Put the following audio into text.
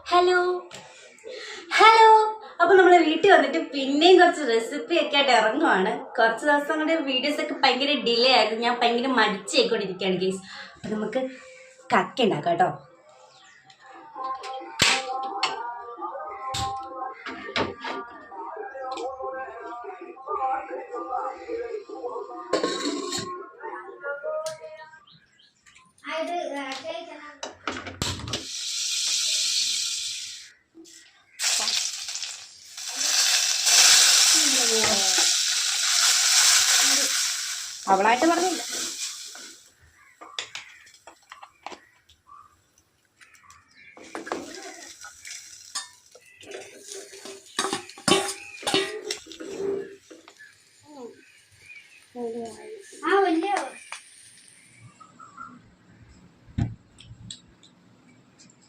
Hello hello. അപ്പൊ നമ്മള് വീട്ടിൽ വന്നിട്ട് പിന്നെയും കുറച്ച് റെസിപ്പി ഒക്കെ ആയിട്ട് ഇറങ്ങുവാണ്. കുറച്ച് ദിവസം കൊണ്ട് വീഡിയോസ് ഒക്കെ ഭയങ്കര ഡിലേ ആയിരുന്നു. ഞാൻ ഭയങ്കര മടിച്ചായിക്കൊണ്ടിരിക്കുകയാണ് ഗൈസ്. അപ്പൊ നമുക്ക് കക്ക ഉണ്ടാക്കാം കേട്ടോ. അവളായിട്ട് പറഞ്ഞില്ല.